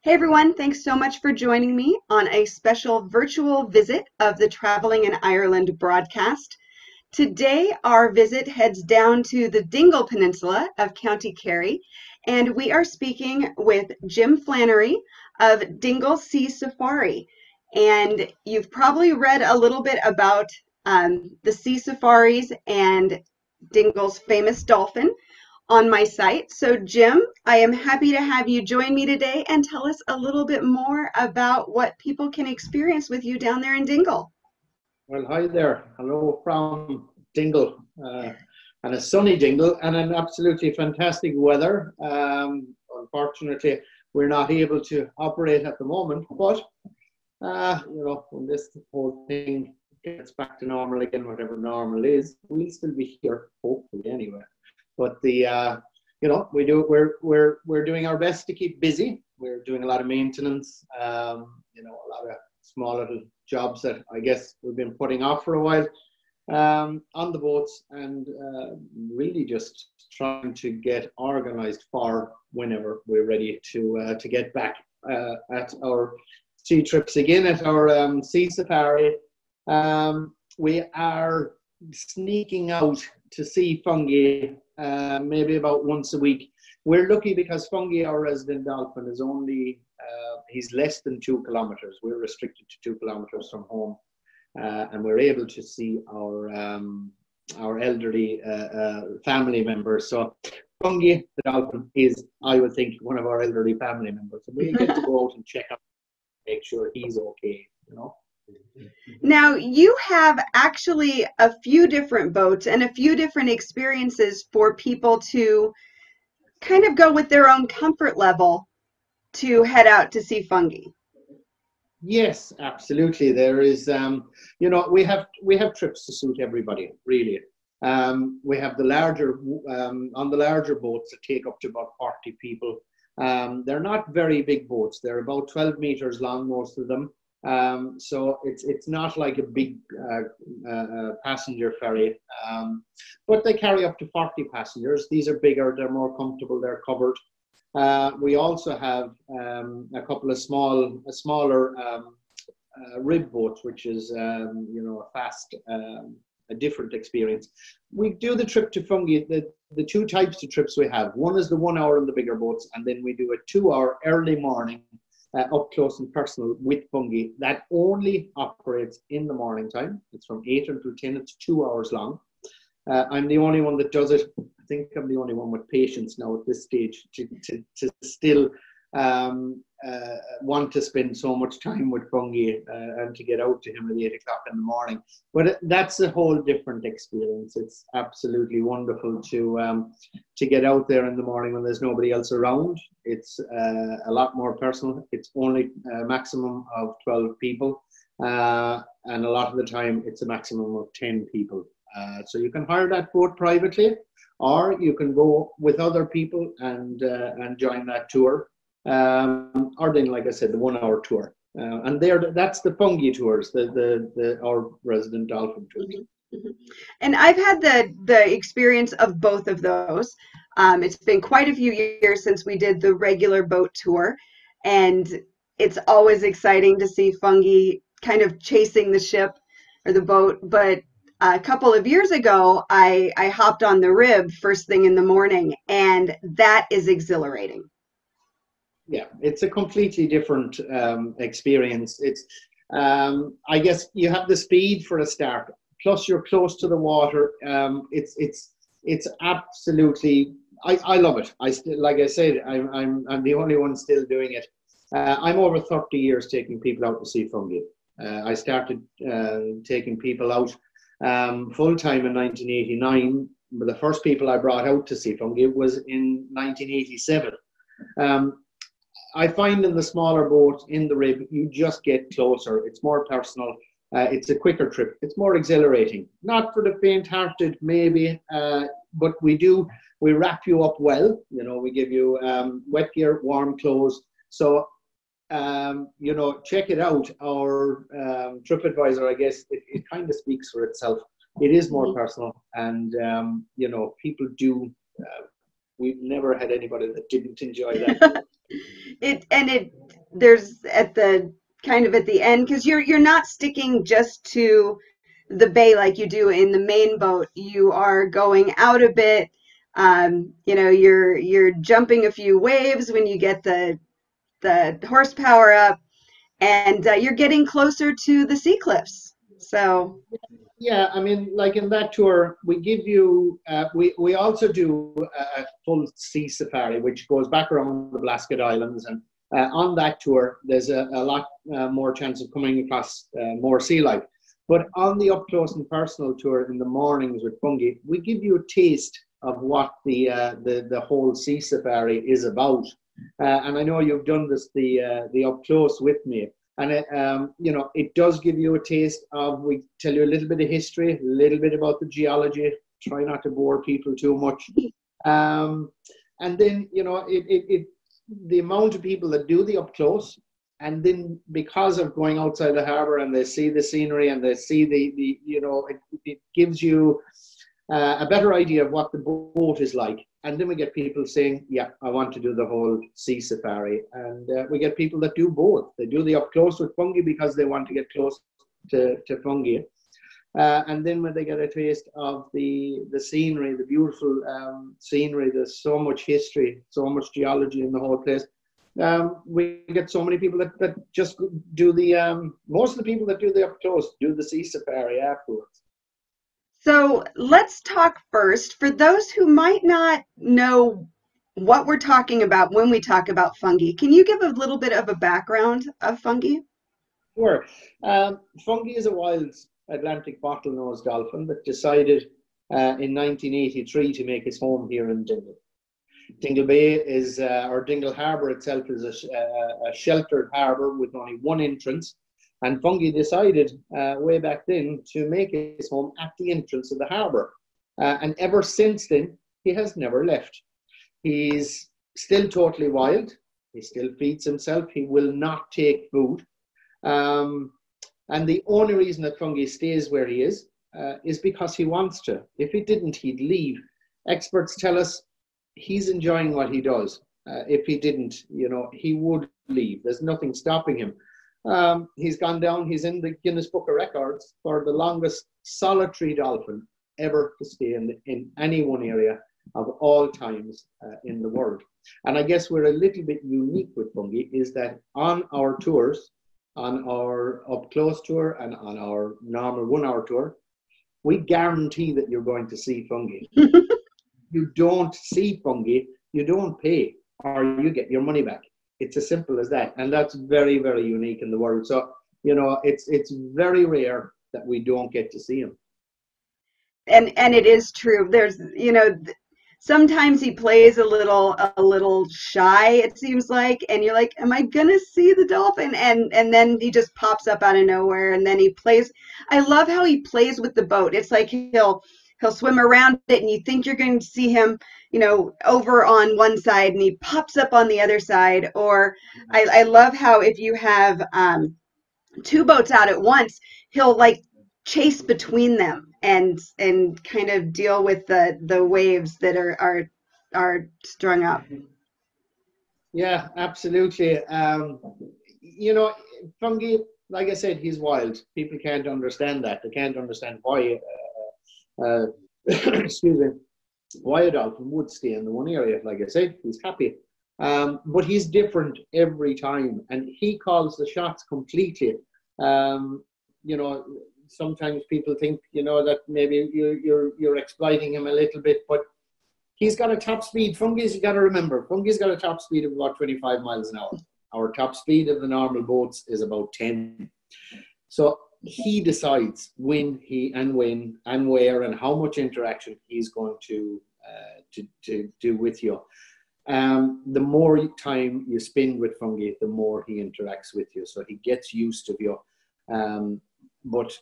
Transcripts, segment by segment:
Hey everyone, thanks so much for joining me on a special virtual visit of the Traveling in Ireland broadcast. Today, our visit heads down to the Dingle Peninsula of County Kerry, and we are speaking with Jim Flannery of Dingle Sea Safari. And you've probably read a little bit about the sea safaris and Dingle's famous dolphin on my site. So, Jim, I am happy to have you join me today and tell us a little bit more about what people can experience with you down there in Dingle. Well, hi there. Hello from Dingle, and a sunny Dingle, and an absolutely fantastic weather. Unfortunately, we're not able to operate at the moment, but when this whole thing gets back to normal again, whatever normal is, we'll still be here, hopefully, anyway. But we're doing our best to keep busy. We're doing a lot of maintenance, a lot of small little jobs that I guess we've been putting off for a while on the boats, and really just trying to get organized for whenever we're ready to get back at our sea trips again, at our sea safari. We are sneaking out to see Fungi maybe about once a week. We're lucky because Fungi, our resident dolphin, is only he's less than 2 kilometers. We're restricted to 2 kilometers from home, and we're able to see our elderly family members. So Fungi, the dolphin, is, I would think, one of our elderly family members. So we get to go out and check out, make sure he's okay. Now, you have actually a few different boats and a few different experiences for people to kind of go with their own comfort level to head out to see Fungi. Yes, absolutely. There is, we have trips to suit everybody, really. We have the larger, on the larger boats that take up to about 40 people. They're not very big boats. They're about 12 meters long, most of them. So it's not like a big passenger ferry, but they carry up to 40 passengers. These are bigger, they're more comfortable, they're covered. We also have a couple of smaller rib boats, which is a fast, a different experience. We do the trip to Fungi. The two types of trips we have. One is the 1 hour in the bigger boats, and then we do a 2-hour early morning up close and personal with Fungi. That only operates in the morning time. It's from 8 until 10. It's 2 hours long. I'm the only one that does it. I think I'm the only one with patience now at this stage to still want to spend so much time with Fungi and to get out to him at 8 o'clock in the morning. But that's a whole different experience. It's absolutely wonderful to get out there in the morning when there's nobody else around. It's a lot more personal. It's only a maximum of 12 people, and a lot of the time it's a maximum of 10 people. So you can hire that boat privately, or you can go with other people and join that tour. Or then, like I said, the 1 hour tour. And that's the Fungi tours, our resident dolphin tours. Mm-hmm. And I've had the experience of both of those. It's been quite a few years since we did the regular boat tour, and it's always exciting to see Fungi kind of chasing the ship or the boat. But a couple of years ago, I hopped on the rib first thing in the morning, and that is exhilarating. Yeah, it's a completely different experience. It's, I guess, you have the speed for a start. Plus, you're close to the water. It's absolutely. I love it. Like I said, I'm the only one still doing it. I'm over 30 years taking people out to see Fungi. I started taking people out full time in 1989. But the first people I brought out to see Fungi was in 1987. I find in the smaller boat, in the rib, you just get closer. It's more personal. It's a quicker trip. It's more exhilarating. Not for the faint-hearted, maybe, but we wrap you up well. We give you wet gear, warm clothes. So, check it out. Our TripAdvisor, I guess, it kind of speaks for itself. It is more personal, and, people do. We've never had anybody that didn't enjoy that. It there's at the kind of at the end, because you're not sticking just to the bay like you do in the main boat. You are going out a bit. You know, you're jumping a few waves when you get the horsepower up, and you're getting closer to the sea cliffs. So Yeah, I mean, like in that tour, we give you, we also do a full sea safari, which goes back around the Blasket Islands. And on that tour, there's a lot more chance of coming across more sea life. But on the up close and personal tour in the mornings with Fungi, we give you a taste of what the whole sea safari is about. And I know you've done this the up close with me. And it, you know, it does give you a taste of, we tell you a little bit of history, a little bit about the geology, try not to bore people too much. And then, you know, the amount of people that do the up close, and then because of going outside the harbor and they see the scenery and they see the you know, it gives you a better idea of what the boat is like. And then we get people saying, yeah, I want to do the whole sea safari. And we get people that do both. They do the up close with Fungi because they want to get close to Fungi. And then when they get a taste of the scenery, the beautiful scenery, there's so much history, so much geology in the whole place. We get so many people that just do the, most of the people that do the up close do the sea safari afterwards. So let's talk first. For those who might not know what we're talking about when we talk about fungi, can you give a little bit of a background of fungi? Sure. Fungi is a wild Atlantic bottlenose dolphin that decided in 1983 to make his home here in Dingle. Dingle Bay is, or Dingle Harbour itself is a sheltered harbour with only one entrance. And Fungi decided way back then to make his home at the entrance of the harbour. And ever since then, he has never left. He's still totally wild. He still feeds himself. He will not take food. And the only reason that Fungi stays where he is because he wants to. If he didn't, he'd leave. Experts tell us he's enjoying what he does. If he didn't, you know, he would leave. There's nothing stopping him. He's gone down, he's in the Guinness Book of Records for the longest solitary dolphin ever to stay in any one area of all times in the world. And I guess we're a little bit unique with Fungi is that on our tours, on our up close tour and on our normal 1 hour tour, we guarantee that you're going to see Fungi. You don't see Fungi, you don't pay, or you get your money back. It's as simple as that. And that's very, very unique in the world. So, you know, it's very rare that we don't get to see him. And it is true. There's, you know, sometimes he plays a little shy, it seems like, and you're like, am I gonna see the dolphin? And then he just pops up out of nowhere, and then he plays. I love how he plays with the boat. It's like he'll swim around it, and you think you're going to see him, you know, over on one side, and he pops up on the other side. Or I love how if you have two boats out at once, he'll like chase between them and kind of deal with the waves that are strung up. Yeah, absolutely. You know, Fungi, like I said, he's wild. People can't understand that. They can't understand why, excuse me, why a dolphin would stay in the one area. Like I said, he's happy. But he's different every time, and he calls the shots completely. You know, sometimes people think, you know, that maybe you're exploiting him a little bit, but he's got a top speed. Fungi's, you got to remember, Fungi's got a top speed of about 25 miles an hour. Our top speed of the normal boats is about 10. So he decides when and where and how much interaction he's going to do with you. The more time you spend with Fungi, the more he interacts with you. So he gets used to you. But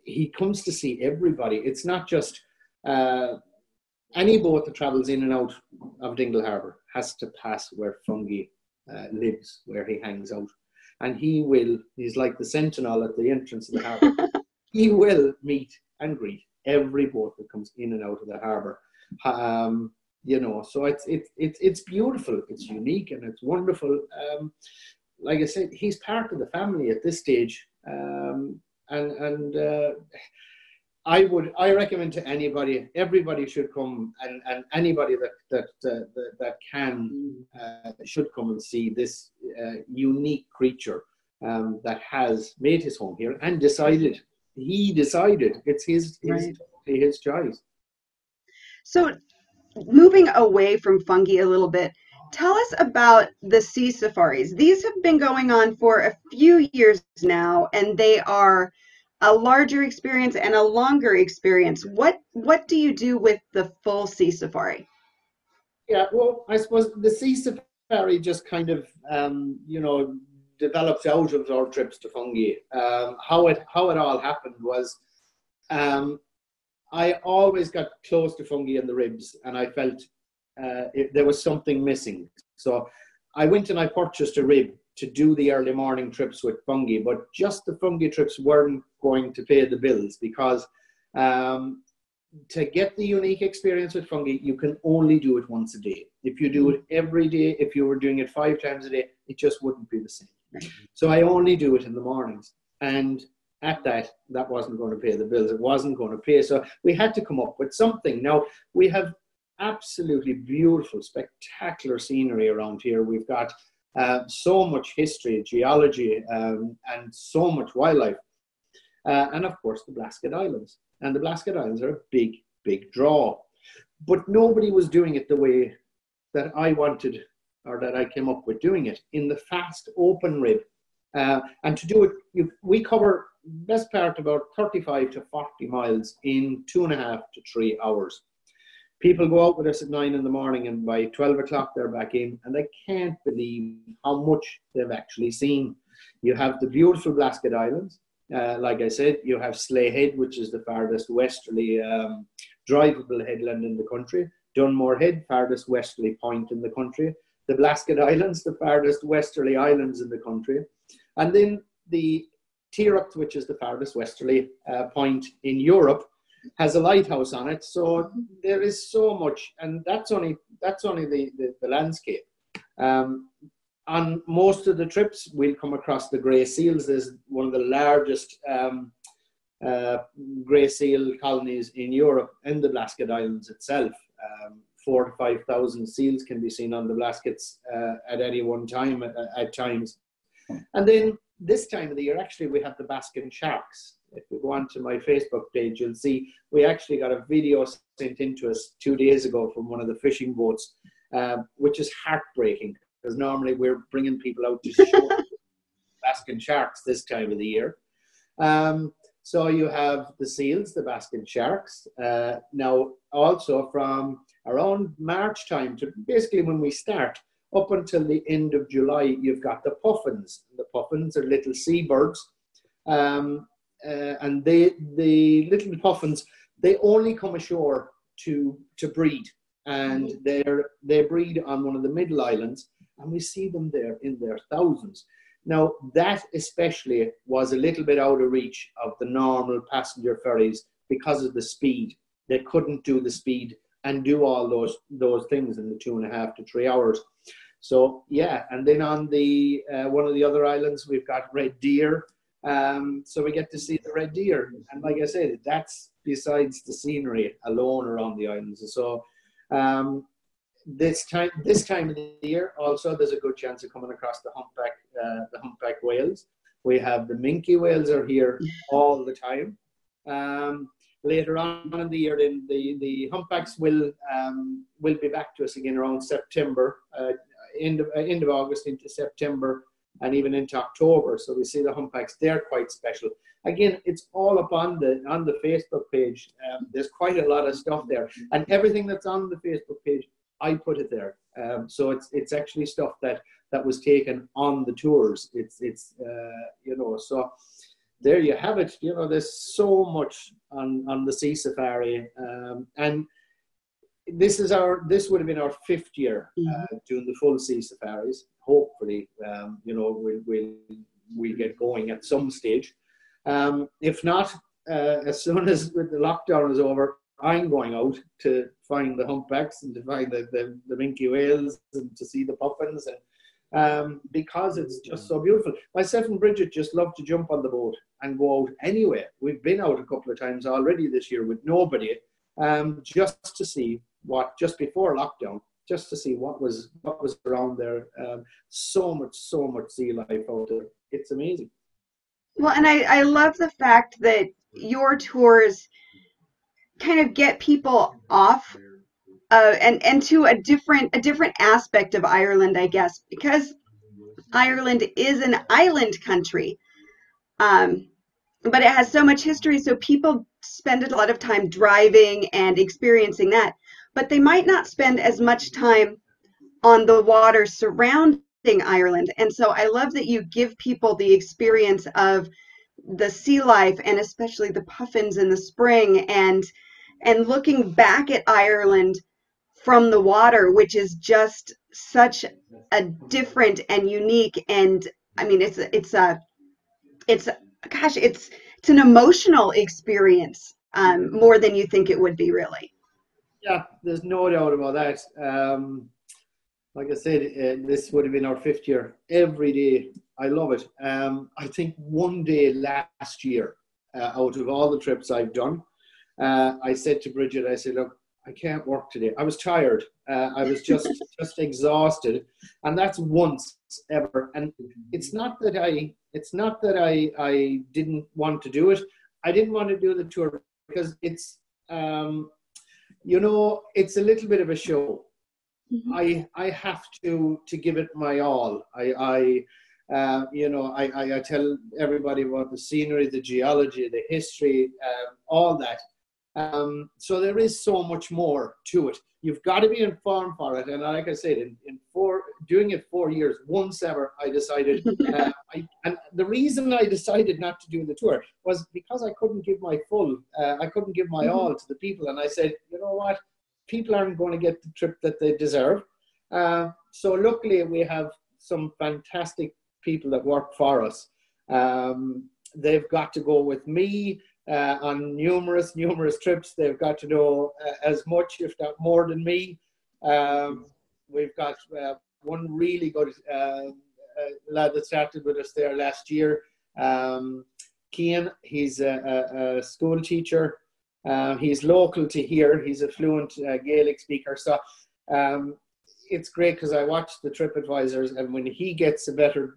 he comes to see everybody. It's not just any boat that travels in and out of Dingle Harbour has to pass where Fungi lives, where he hangs out. And he's like the sentinel at the entrance of the harbour. He will meet and greet every boat that comes in and out of the harbour. You know, so it's beautiful, it's unique, and it's wonderful. like I said, he's part of the family at this stage. I recommend to anybody, everybody should come, and anybody that can should come and see this unique creature that has made his home here and decided. He decided it's his choice. So, moving away from fungi a little bit, tell us about the sea safaris. These have been going on for a few years now, and they are a larger experience and a longer experience. What do you do with the full sea safari? Yeah, well, I suppose the sea safari just kind of, develops out of our trips to Fungi. How it all happened was, I always got close to Fungi in the ribs, and I felt there was something missing. So I went and I purchased a rib to do the early morning trips with Fungi, but just the Fungi trips weren't going to pay the bills, because to get the unique experience with Fungi, you can only do it once a day. If you do it every day, if you were doing it 5 times a day, it just wouldn't be the same. So I only do it in the mornings. And at that wasn't going to pay the bills. It wasn't going to pay. So we had to come up with something. Now, we have absolutely beautiful, spectacular scenery around here. We've got so much history, geology, and so much wildlife. And of course, the Blasket Islands. And the Blasket Islands are a big, big draw. But nobody was doing it the way that I wanted, or that I came up with doing it, in the fast, open rib. And to do it, we cover best part about 35 to 40 miles in 2.5 to 3 hours. People go out with us at 9 in the morning, and by 12 o'clock they're back in, and they can't believe how much they've actually seen. You have the beautiful Blasket Islands. Like I said, you have Slea Head, which is the farthest westerly drivable headland in the country. Dunmore Head, farthest westerly point in the country. The Blasket Islands, the farthest westerly islands in the country. And then the Tirrupt, which is the farthest westerly point in Europe, has a lighthouse on it. So there is so much, and that's only the landscape. On most of the trips, we'll come across the grey seals. There's one of the largest grey seal colonies in Europe, in the Blasket Islands itself. 4,000 to 5,000 seals can be seen on the Blaskets at any one time, at times. And then this time of the year, actually, we have the Basking Sharks. If you go onto my Facebook page, you'll see we actually got a video sent in to us 2 days ago from one of the fishing boats, which is heartbreaking, because normally we're bringing people out to show Basking Sharks this time of the year. So you have the seals, the Basking Sharks. Now, also from around March time to basically when we start, up until the end of July, you've got the puffins. The puffins are little seabirds. And the little puffins, they only come ashore to breed. And they breed on one of the middle islands, and we see them there in their thousands. Now, that especially was a little bit out of reach of the normal passenger ferries because of the speed. They couldn't do the speed and do all those things in the 2.5 to 3 hours. So, yeah, and then on the one of the other islands, we've got red deer. So we get to see the red deer. And like I said, that's besides the scenery alone around the islands. So this time of the year, also, there's a good chance of coming across the humpback whales. We have the minke whales are here all the time. Later on in the year, then the humpbacks will be back to us again around September, end of August into September, and even into October. So we see the humpbacks. They're quite special. Again, it's all up on the Facebook page. There's quite a lot of stuff there, and everything that's on the Facebook page, I put it there. So it's actually stuff that was taken on the tours. It's so there you have it. There's so much on the sea safari, and this would have been our 5th year doing the full sea safaris. Hopefully, we'll get going at some stage. If not, as soon as the lockdown is over, I'm going out to find the humpbacks and to find the minke whales and to see the puffins. And because it's just so beautiful. Myself and Bridget just love to jump on the boat and go out anywhere. We've been out a couple of times already this year with nobody, just to see what, just before lockdown, just to see what was around there. So much sea life out there. It's amazing. Well, and I love the fact that your tours kind of get people off and to a different aspect of Ireland, I guess, because Ireland is an island country. Um, but it has so much history, so people spend a lot of time driving and experiencing that. But they might not spend as much time on the water surrounding Ireland. And so I love that you give people the experience of the sea life and especially the puffins in the spring and looking back at Ireland from the water, which is just such a different and unique, and I mean it's gosh, it's an emotional experience, more than you think it would be, really. Yeah, there's no doubt about that. Like I said, this would have been our 5th year. Every day, I love it. I think one day last year, out of all the trips I've done, I said to Bridget, I said, look, I can't work today. I was tired. I was just exhausted, and that's once ever. And it's not that I didn't want to do it. I didn't want to do the tour because it's it's a little bit of a show. Mm-hmm. I have to give it my all. I tell everybody about the scenery, the geology, the history, all that. So there is so much more to it. You've got to be informed for it. And like I said, doing it 4 years, once ever, I decided, and the reason I decided not to do the tour was because I couldn't give my all to the people. And I said, you know what? People aren't going to get the trip that they deserve. So luckily we have some fantastic people that work for us. They've got to go with me on numerous trips. They've got to know as much, if not more, than me. We've got one really good lad that started with us there last year. Cian, he's a school teacher. He's local to here. He's a fluent Gaelic speaker. So it's great because I watch the TripAdvisors, and when he gets a better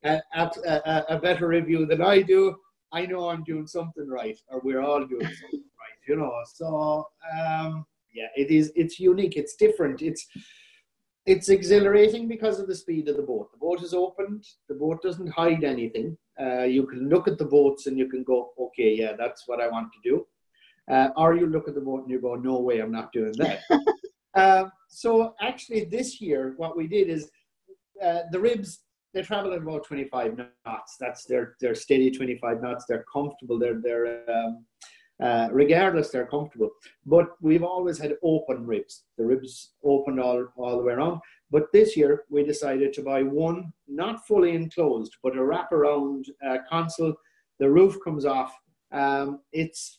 a better review than I do, I know I'm doing something right, or we're all doing something right, So yeah, it's unique, it's different, it's exhilarating because of the speed of the boat. The boat is opened, the boat doesn't hide anything. You can look at the boats and you can go, okay, yeah, that's what I want to do. Or you look at the boat and you go, no way, I'm not doing that. So actually this year, what we did is the ribs, they travel at about 25 knots. That's their steady 25 knots. They're comfortable. Regardless, they're comfortable. But we've always had open ribs. The ribs open all the way around. But this year, we decided to buy one, not fully enclosed, but a wraparound console. The roof comes off. It's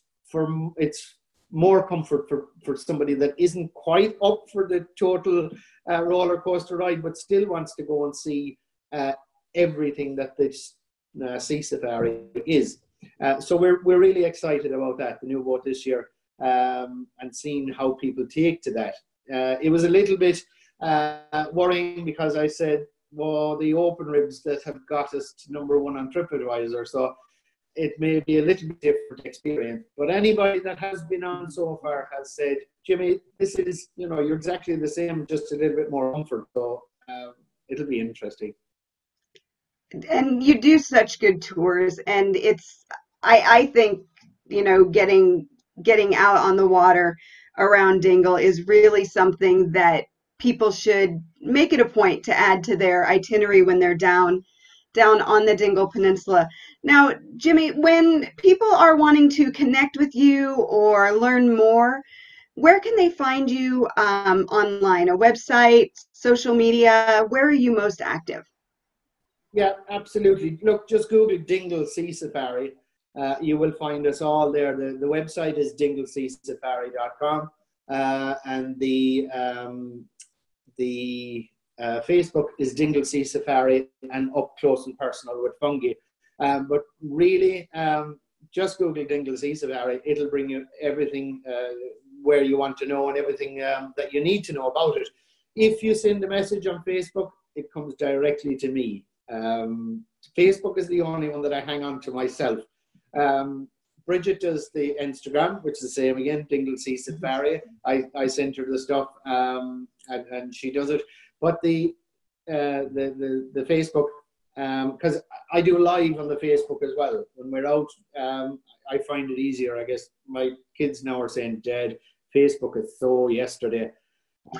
more comfort for somebody that isn't quite up for the total roller coaster ride, but still wants to go and see everything that this sea safari is. So we're really excited about that, the new boat this year, and seeing how people take to that. It was a little bit worrying because I said, well, the open ribs that have got us to #1 on TripAdvisor, so it may be a little bit different experience. But anybody that has been on so far has said, Jimmy, this is, you're exactly the same, just a little bit more comfort. So it'll be interesting. And you do such good tours, and I think getting out on the water around Dingle is really something that people should make it a point to add to their itinerary when they're down on the Dingle Peninsula. Now, Jimmy, when people are wanting to connect with you or learn more, where can they find you online? A website, social media? Where are you most active? Yeah, absolutely. Look, just Google Dingle Sea Safari. You will find us all there. The website is dingleseasafari.com, and the the Facebook is Dingle Sea Safari and Up Close and Personal with Fungi. But really, just Google Dingle Sea Safari. It'll bring you everything where you want to know and everything that you need to know about it. If you send a message on Facebook, it comes directly to me. Facebook is the only one that I hang on to myself. Bridget does the Instagram, which is the same again, Dingle Sea Safari. I send her the stuff and she does it. But the Facebook, because I do live on the Facebook as well. When we're out, I find it easier. I guess my kids now are saying, Dad, Facebook is so yesterday.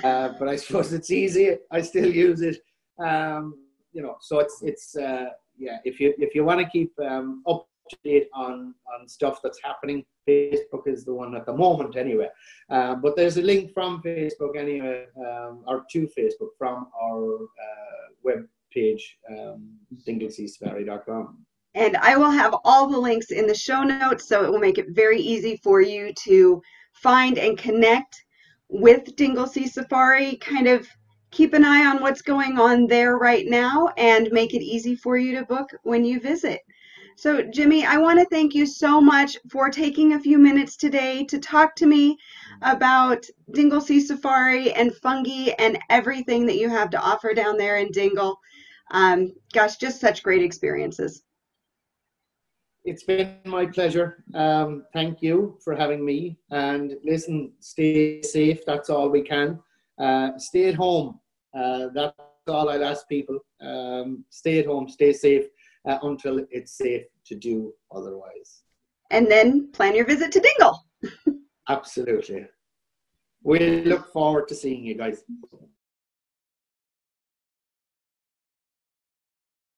But I suppose it's easy. I still use it. You know, so it's yeah. If you want to keep up to date on stuff that's happening, Facebook is the one at the moment anyway. But there's a link from Facebook anyway, or to Facebook from our web page, dingleseasafari.com. And I will have all the links in the show notes, so it will make it very easy for you to find and connect with Dingle Sea Safari. Kind of keep an eye on what's going on there right now and make it easy for you to book when you visit. So Jimmy, I want to thank you so much for taking a few minutes today to talk to me about Dingle Sea Safari and Fungi and everything that you have to offer down there in Dingle. Gosh, just such great experiences. It's been my pleasure. Thank you for having me. And listen, stay safe. That's all we can. Stay at home. That's all I'll ask people. Stay at home, stay safe until it's safe to do otherwise. And then plan your visit to Dingle. Absolutely. We look forward to seeing you guys.